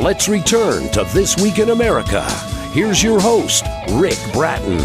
Let's return to This Week in America. Here's your host, Rick Bratton.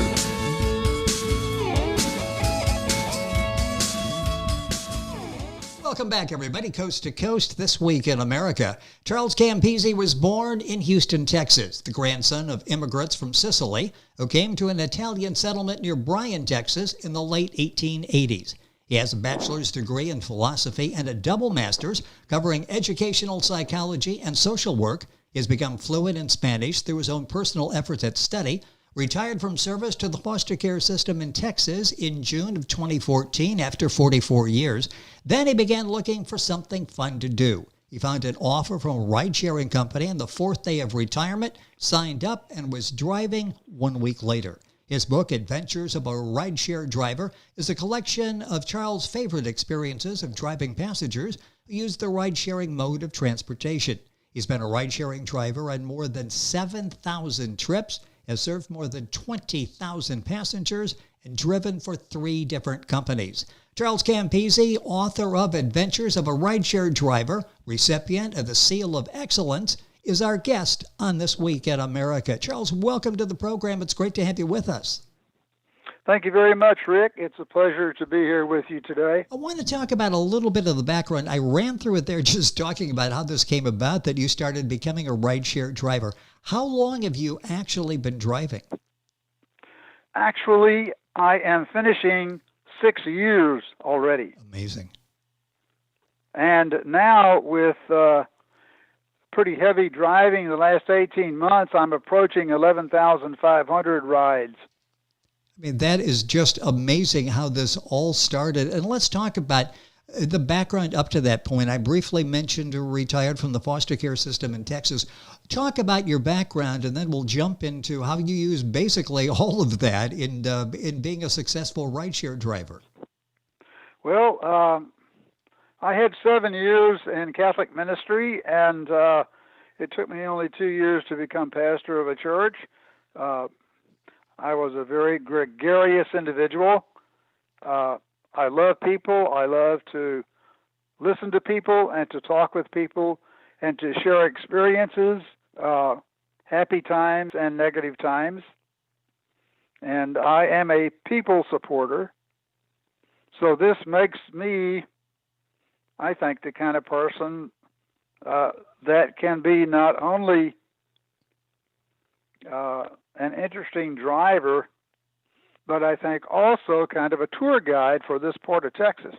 Welcome back, everybody. Coast to Coast, This Week in America. Charles Campise was born in Houston, Texas, the grandson of immigrants from Sicily who came to an Italian settlement near Bryan, Texas in the late 1880s. He has a bachelor's degree in philosophy and a double master's covering educational psychology and social work. He has become fluent in Spanish through his own personal efforts at study. Retired from service to the foster care system in Texas in June of 2014 after 44 years. Then he began looking for something fun to do. He found an offer from a ride-sharing company on the fourth day of retirement, signed up, and was driving 1 week later. His book, Adventures of a Rideshare Driver, is a collection of Charles' favorite experiences of driving passengers who use the ride-sharing mode of transportation. He's been a ride-sharing driver on more than 7,000 trips, has served more than 20,000 passengers, and driven for 3 different companies. Charles Campise, author of Adventures of a Rideshare Driver, recipient of the Seal of Excellence, is our guest on This Week in America. Charles, welcome to the program. It's great to have you with us. Thank you very much, Rick. It's a pleasure to be here with you today. I want to talk about a little bit of the background. I ran through it there just talking about how this came about, that you started becoming a rideshare driver. How long have you actually been driving? Actually, I am finishing 6 years already. Amazing. And now with pretty heavy driving the last 18 months, I'm approaching 11,500 rides. I mean, that is just amazing how this all started. And let's talk about the background up to that point. I briefly mentioned you retired from the foster care system in Texas. Talk about your background, and then we'll jump into how you use basically all of that in being a successful rideshare driver. Well, I had 7 years in Catholic ministry, and it took me only 2 years to become pastor of a church. I was a very gregarious individual. I love people. I love to listen to people and to talk with people and to share experiences, happy times and negative times. And I am a people supporter. So this makes me, I think, the kind of person that can be not only an interesting driver, but I think also kind of a tour guide for this part of Texas.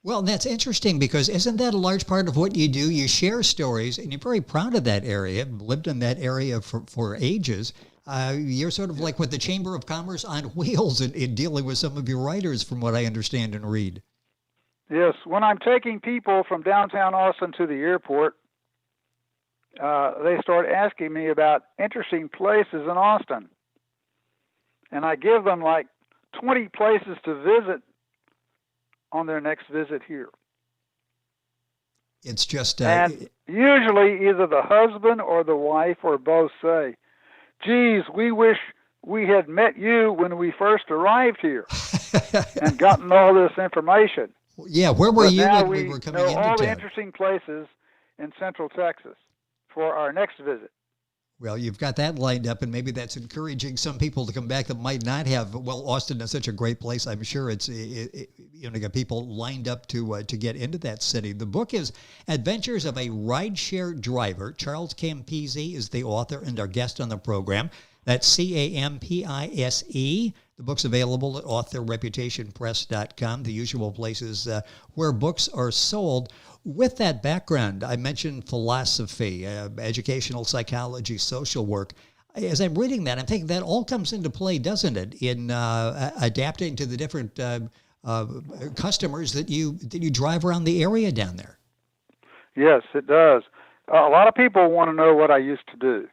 Well, that's interesting because isn't that a large part of what you do? You share stories, and you're very proud of that area, lived in that area for ages. You're sort of like with the Chamber of Commerce on wheels in dealing with some of your writers, from what I understand and read. Yes, when I'm taking people from downtown Austin to the airport, they start asking me about interesting places in Austin. And I give them like 20 places to visit on their next visit here. It's just... and usually either the husband or the wife or both say, geez, we wish we had met you when we first arrived here and gotten all this information. Yeah, where were you when we were coming into town? All the interesting places in Central Texas for our next visit. Well, you've got that lined up, and maybe that's encouraging some people to come back that might not have. Well, Austin is such a great place. I'm sure you got people lined up to get into that city. The book is Adventures of a Rideshare Driver. Charles Campise is the author and our guest on the program. That's Campise. The book's available at authorreputationpress.com, the usual places where books are sold. With that background, I mentioned philosophy, educational psychology, social work. As I'm reading that, I'm thinking that all comes into play, doesn't it, in adapting to the different customers that you drive around the area down there? Yes, it does. A lot of people want to know what I used to do.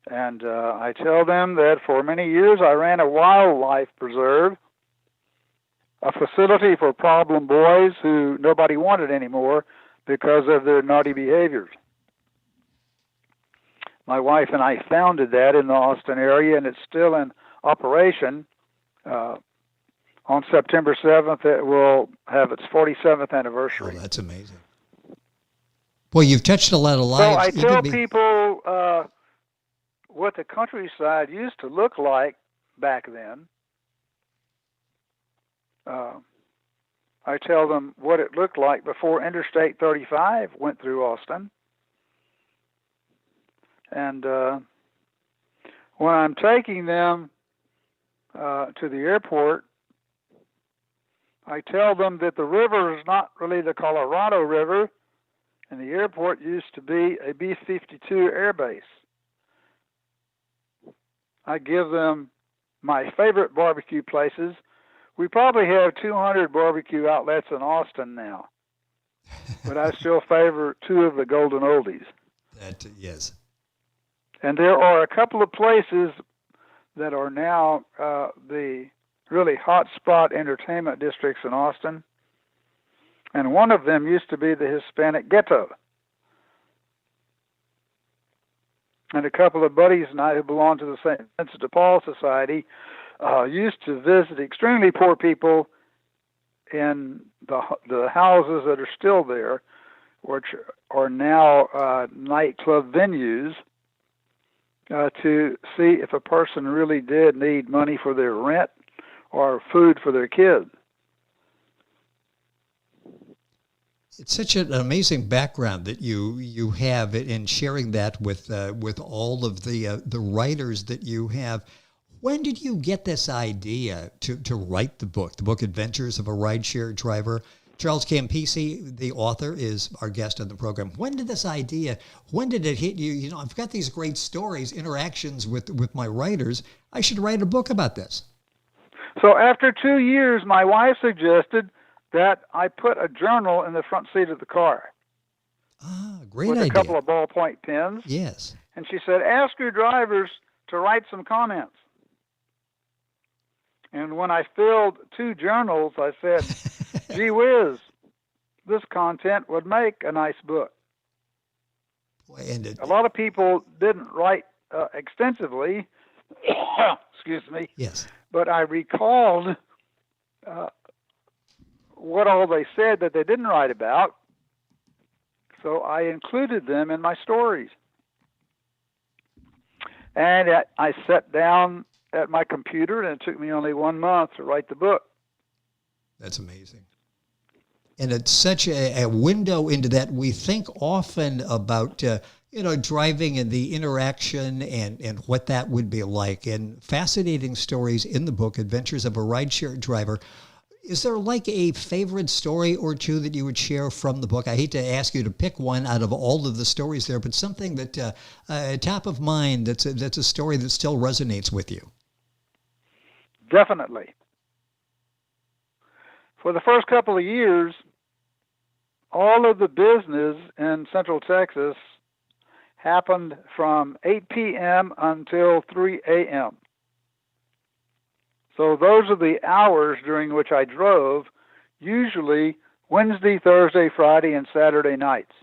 And I tell them that for many years I ran a wildlife preserve, a facility for problem boys who nobody wanted anymore because of their naughty behaviors. My wife and I founded that in the Austin area, and it's still in operation. On September 7th, it will have its 47th anniversary. Oh, that's amazing. Boy, you've touched a lot of So lives. I tell people what the countryside used to look like back then. I tell them what it looked like before Interstate 35 went through Austin. And when I'm taking them to the airport, I tell them that the river is not really the Colorado River, and the airport used to be a B-52 air base. I give them my favorite barbecue places. We probably have 200 barbecue outlets in Austin now, but I still favor two of the golden oldies. Yes. And there are a couple of places that are now the really hot spot entertainment districts in Austin. And one of them used to be the Hispanic ghetto. And a couple of buddies and I who belong to the St. Vincent de Paul Society used to visit extremely poor people in the houses that are still there, which are now nightclub venues, to see if a person really did need money for their rent or food for their kids. It's such an amazing background that you have in sharing that with all of the writers that you have. When did you get this idea to write the book Adventures of a Rideshare Driver? Charles Campise, the author, is our guest on the program. When did it hit you? You know, I've got these great stories, interactions with my writers. I should write a book about this. So after 2 years, my wife suggested that I put a journal in the front seat of the car. Great idea. With a couple of ballpoint pens. Yes. And she said, ask your drivers to write some comments. And when I filled 2 journals, I said, gee whiz, this content would make a nice book. Boy, and a lot of people didn't write extensively, excuse me. Yes. But I recalled what all they said that they didn't write about, so I included them in my stories. And I sat down at my computer, and it took me only 1 month to write the book. That's amazing. And it's such a window into that. We think often about, driving and the interaction and what that would be like. And fascinating stories in the book, Adventures of a Rideshare Driver. Is there like a favorite story or two that you would share from the book? I hate to ask you to pick one out of all of the stories there, but something that top of mind that's a story that still resonates with you. Definitely. For the first couple of years, all of the business in Central Texas happened from 8 p.m. until 3 a.m. So those are the hours during which I drove, usually Wednesday, Thursday, Friday, and Saturday nights,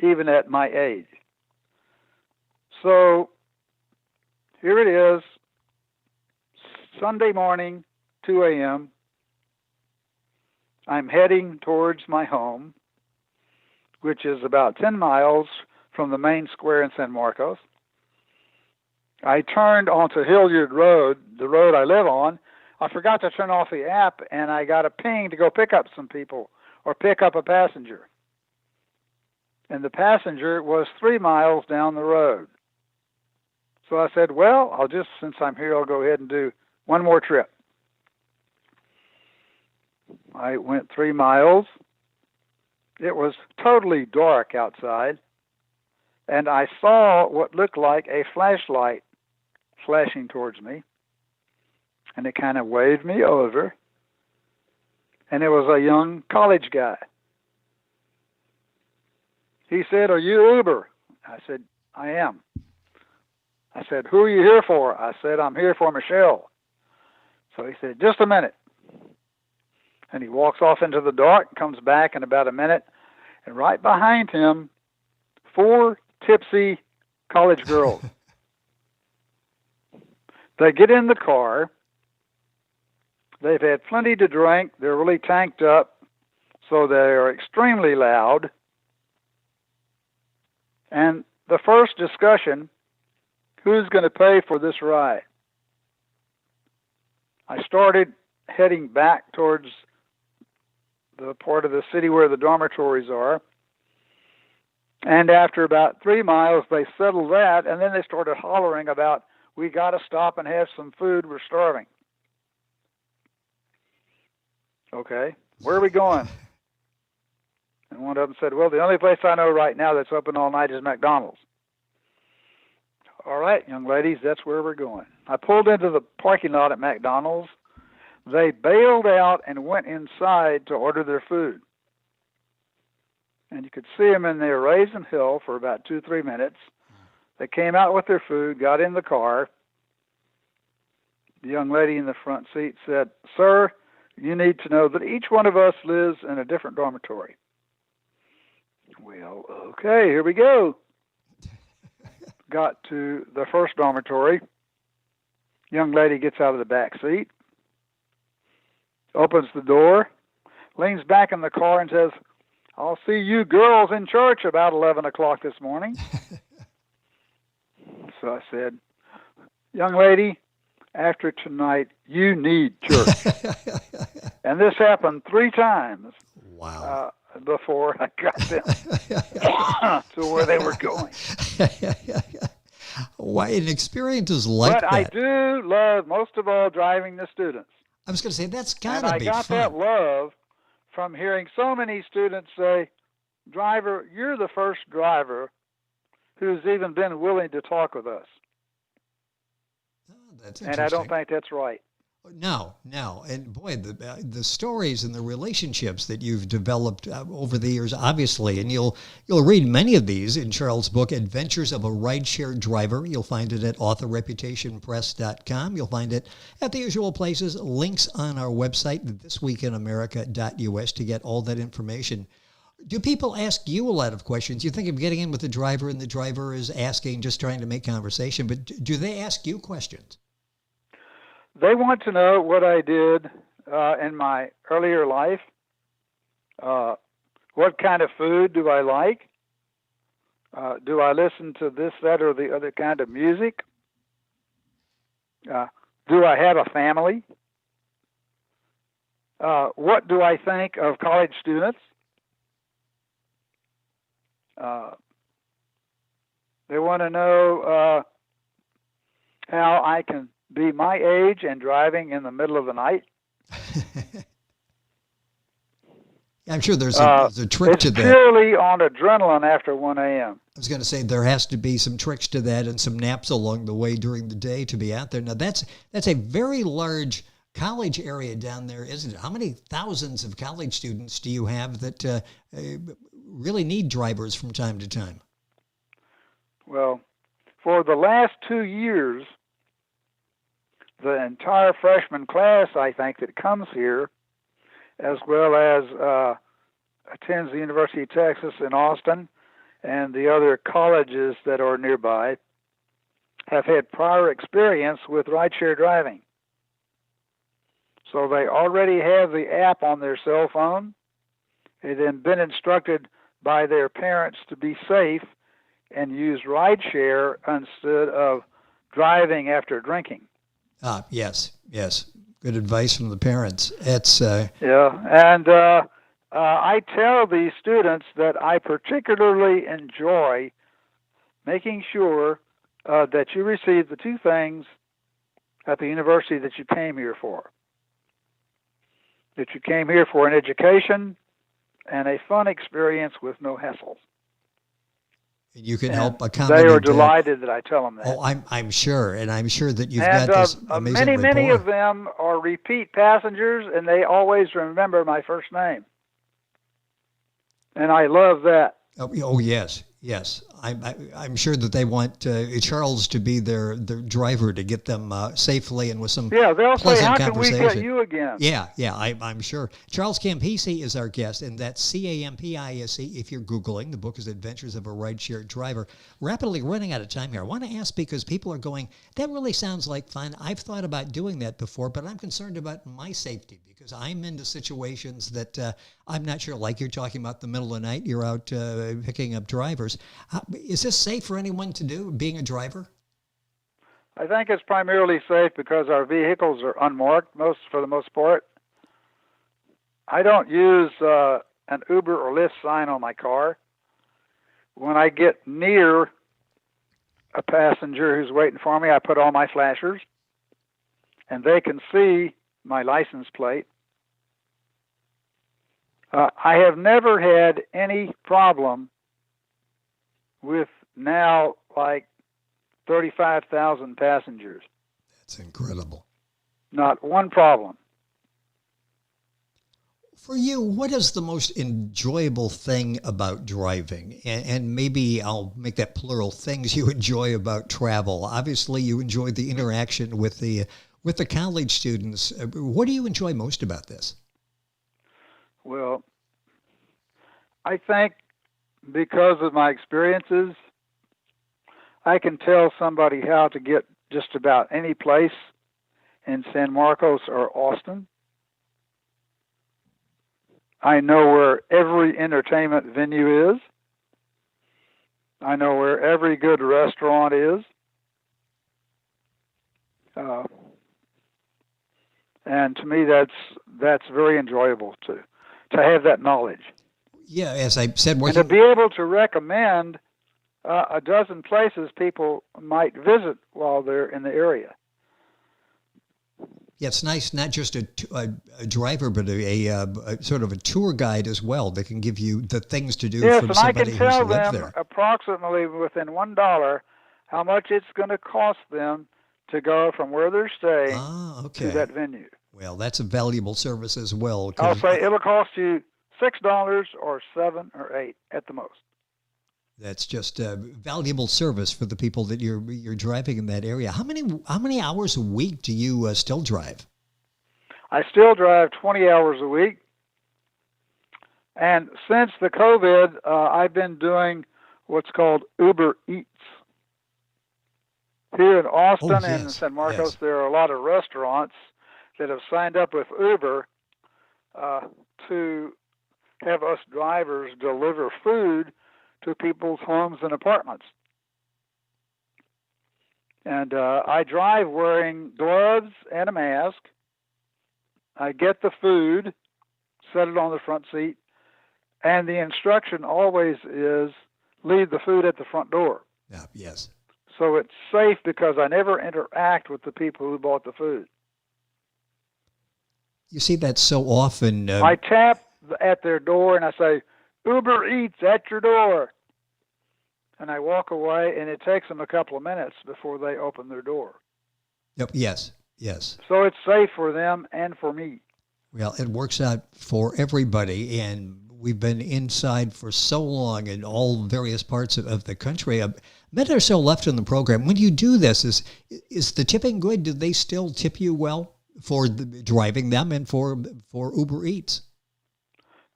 even at my age. So here it is, Sunday morning, 2 a.m. I'm heading towards my home, which is about 10 miles from the main square in San Marcos. I turned onto Hilliard Road, the road I live on. I forgot to turn off the app, and I got a ping to go pick up some people or pick up a passenger. And the passenger was 3 miles down the road. So I said, well, since I'm here, I'll go ahead and do one more trip. I went 3 miles. It was totally dark outside, and I saw what looked like a flashlight flashing towards me, and it kind of waved me over, and it was a young college guy. He said, are you Uber? I said, I am. I said, who are you here for? I said, I'm here for Michelle. So he said, just a minute. And he walks off into the dark, comes back in about a minute, and right behind him, 4 tipsy college girls. They get in the car. They've had plenty to drink. They're really tanked up, so they are extremely loud. And the first discussion, who's going to pay for this ride? I started heading back towards the part of the city where the dormitories are. And after about 3 miles, they settled that, and then they started hollering about, we got to stop and have some food, we're starving. Okay, where are we going? And one of them said, well, the only place I know right now that's open all night is McDonald's. All right, young ladies, that's where we're going. I pulled into the parking lot at McDonald's. They bailed out and went inside to order their food. And you could see them in there raising hell for about 2-3 minutes. They came out with their food, got in the car. The young lady in the front seat said, sir, you need to know that each one of us lives in a different dormitory. Well, okay, here we go. Got to the first dormitory. Young lady gets out of the back seat, opens the door, leans back in the car and says, I'll see you girls in church about 11 o'clock this morning. So I said, young lady, after tonight, you need church. And this happened 3 times. Wow. Before I got them to where they were going. Why, an experience is like but that. I do love, most of all, driving the students. I was going to say, that's got and to be I got fun. that love from hearing so many students say, driver, you're the first driver who's even been willing to talk with us. Oh, that's and I don't think that's right. No. And boy, the stories and the relationships that you've developed over the years, obviously, and you'll read many of these in Charles' book, Adventures of a Rideshare Driver. You'll find it at authorreputationpress.com. You'll find it at the usual places, links on our website, thisweekinamerica.us, to get all that information. Do people ask you a lot of questions? You think of getting in with the driver and the driver is asking, just trying to make conversation, but do they ask you questions? They want to know what I did in my earlier life. What kind of food do I like? Do I listen to this, that, or the other kind of music? Do I have a family? What do I think of college students? They want to know how I can be my age and driving in the middle of the night. I'm sure there's a trick to that. It's purely on adrenaline after 1 a.m. I was going to say there has to be some tricks to that and some naps along the way during the day to be out there. Now, that's a very large college area down there, isn't it? How many thousands of college students do you have that really need drivers from time to time? Well, for the last 2 years, the entire freshman class, I think, that comes here, as well as attends the University of Texas in Austin and the other colleges that are nearby, have had prior experience with rideshare driving. So they already have the app on their cell phone. They've then been instructed by their parents to be safe and use rideshare instead of driving after drinking. Yes. Good advice from the parents. It's yeah, and I tell these students that I particularly enjoy making sure that you receive the 2 things at the university that you came here for. That you came here for an education and a fun experience with no hassles. You can help accommodate. They are delighted that I tell them that. Oh, I'm sure, and I'm sure that you've got this amazing many of them are repeat passengers, and they always remember my first name, and I love that. Oh yes. I'm sure that they want Charles to be their driver to get them safely and with some they'll say, how can we conversation. get you again? Yeah, I'm sure. Charles Campise is our guest, and that's Campise if you're Googling. The book is Adventures of a Rideshare Driver. Rapidly running out of time here. I want to ask, because people are going, that really sounds like fun. I've thought about doing that before, but I'm concerned about my safety because I'm into situations that I'm not sure, like you're talking about the middle of the night, you're out picking up drivers. Is this safe for anyone to do, being a driver? I think it's primarily safe because our vehicles are unmarked for the most part. I don't use an Uber or Lyft sign on my car. When I get near a passenger who's waiting for me, I put on my flashers, and they can see my license plate. I have never had any problem with now like 35,000 passengers. That's incredible. Not one problem. For you, what is the most enjoyable thing about driving? And maybe I'll make that plural, things you enjoy about travel. Obviously, you enjoy the interaction with the college students. What do you enjoy most about this? Well, I think because of my experiences, I can tell somebody how to get just about any place in San Marcos or Austin. I know where every entertainment venue is. I know where every good restaurant is. And to me, that's very enjoyable to have that knowledge. Yeah, as I said, and to be able to recommend a dozen places people might visit while they're in the area. Yeah, it's nice, not just a driver, but a sort of a tour guide as well that can give you the things to do from somebody who's lived there. Yes, and I can tell them approximately within $1 how much it's going to cost them to go from where they're staying to that venue. Well, that's a valuable service as well. I'll say it'll cost you $6 or $7 or $8 at the most. That's just a valuable service for the people that you're driving in that area. How many hours a week do you still drive? I still drive 20 hours a week. And since the COVID, I've been doing what's called Uber Eats. Here in Austin and San Marcos, there are a lot of restaurants that have signed up with Uber to have us drivers deliver food to people's homes and apartments. And I drive wearing gloves and a mask. I get the food, set it on the front seat, and the instruction always is leave the food at the front door. Yes. So it's safe because I never interact with the people who bought the food. You see that so often. I tap at their door and I say, Uber Eats at your door. And I walk away, and it takes them a couple of minutes before they open their door. Yep. Yes. So it's safe for them and for me. Well, it works out for everybody, and we've been inside for so long in all various parts of the country. A minute or so left in the program. When you do this, is the tipping good? Do they still tip you well for driving them and for Uber Eats?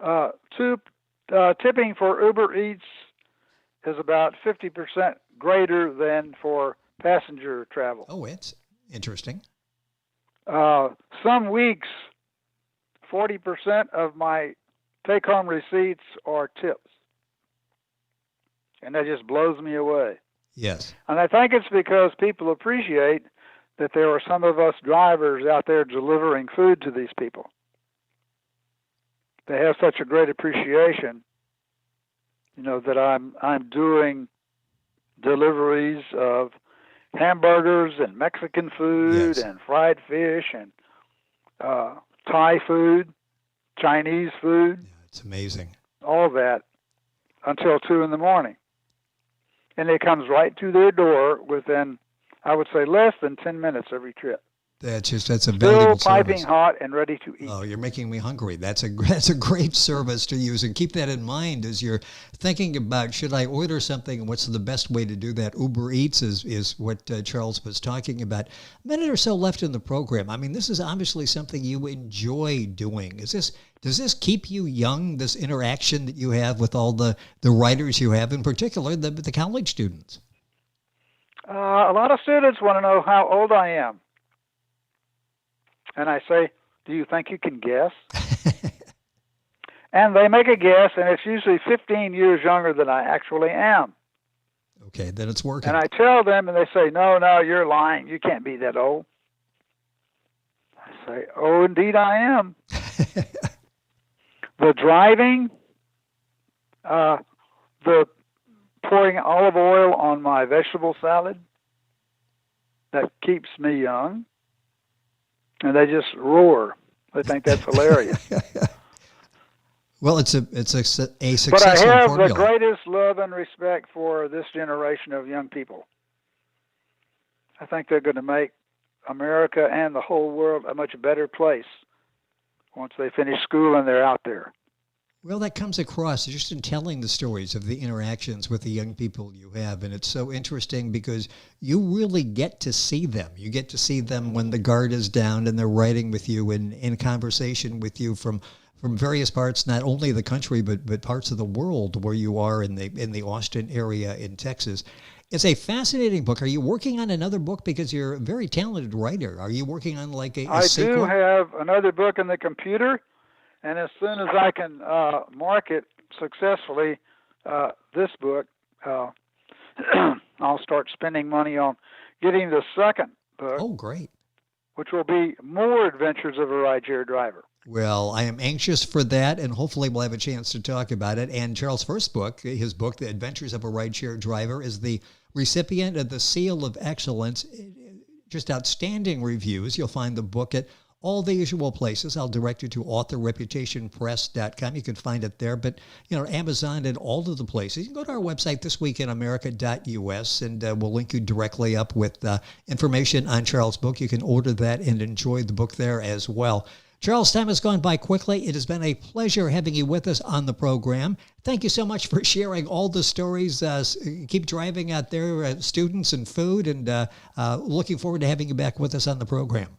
Tipping for Uber Eats is about 50% greater than for passenger travel. Oh, it's interesting. Some weeks, 40% of my take-home receipts are tips. And that just blows me away. Yes. And I think it's because people appreciate that there are some of us drivers out there delivering food to these people. They have such a great appreciation, that I'm doing deliveries of hamburgers and Mexican food and fried fish and Thai food, Chinese food. Yeah, it's amazing. All that until 2 a.m. And it comes right to their door within, I would say, less than 10 minutes every trip. That's a valuable Still piping service. hot and ready to eat. Oh, you're making me hungry. That's a great service to use, and keep that in mind as you're thinking about, should I order something and what's the best way to do that? Uber Eats is what Charles was talking about. A minute or so left in the program. I mean, this is obviously something you enjoy doing. Does this keep you young, this interaction that you have with all the riders you have, in particular the college students? A lot of students want to know how old I am. And I say, do you think you can guess? And they make a guess, and it's usually 15 years younger than I actually am. Okay, then it's working. And I tell them, and they say, no, you're lying. You can't be that old. I say, oh, indeed I am. The driving, the pouring olive oil on my vegetable salad, that keeps me young. And they just roar. They think that's hilarious. Well, it's a successful But I have formula. the greatest love and respect for this generation of young people. I think they're going to make America and the whole world a much better place once they finish school and they're out there. Well, that comes across just in telling the stories of the interactions with the young people you have. And it's so interesting because you really get to see them. You get to see them when the guard is down and they're riding with you and in conversation with you from various parts, not only the country, but parts of the world where you are in the Austin area in Texas. It's a fascinating book. Are you working on another book? Because you're a very talented writer. Are you working on like a sequel? I do have another book in the computer. And as soon as I can market successfully this book, I'll start spending money on getting the second book. Oh, great. Which will be More Adventures of a Rideshare Driver. Well, I am anxious for that, and hopefully we'll have a chance to talk about it. And Charles' first book, his book, The Adventures of a Rideshare Driver, is the recipient of the Seal of Excellence. Just outstanding reviews. You'll find the book at all the usual places. I'll direct you to authorreputationpress.com. You can find it there, but Amazon and all of the places. You can go to our website, thisweekinamerica.us, and we'll link you directly up with information on Charles' book. You can order that and enjoy the book there as well. Charles, time has gone by quickly. It has been a pleasure having you with us on the program. Thank you so much for sharing all the stories. Keep driving out there, students and food, and looking forward to having you back with us on the program.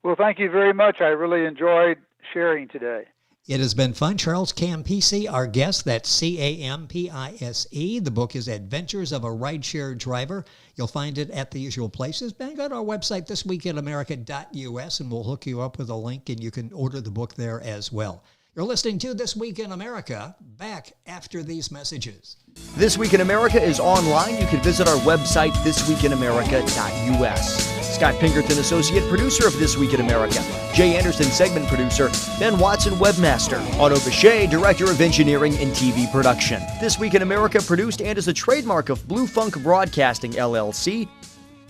Well, thank you very much. I really enjoyed sharing today. It has been fun. Charles Campise, our guest. That's Campise. The book is Adventures of a Rideshare Driver. You'll find it at the usual places. Go to our website, thisweekinamerica.us, and we'll hook you up with a link, and you can order the book there as well. You're listening to This Week in America. Back after these messages. This Week in America is online. You can visit our website, thisweekinamerica.us. Scott Pinkerton, Associate Producer of This Week in America. Jay Anderson, Segment Producer. Ben Watson, Webmaster. Otto Bechet, Director of Engineering and TV Production. This Week in America produced and is a trademark of Blue Funk Broadcasting, LLC.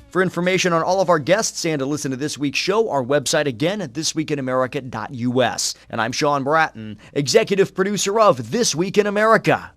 For information on all of our guests and to listen to this week's show, our website again at thisweekinamerica.us. And I'm Sean Bratton, Executive Producer of This Week in America.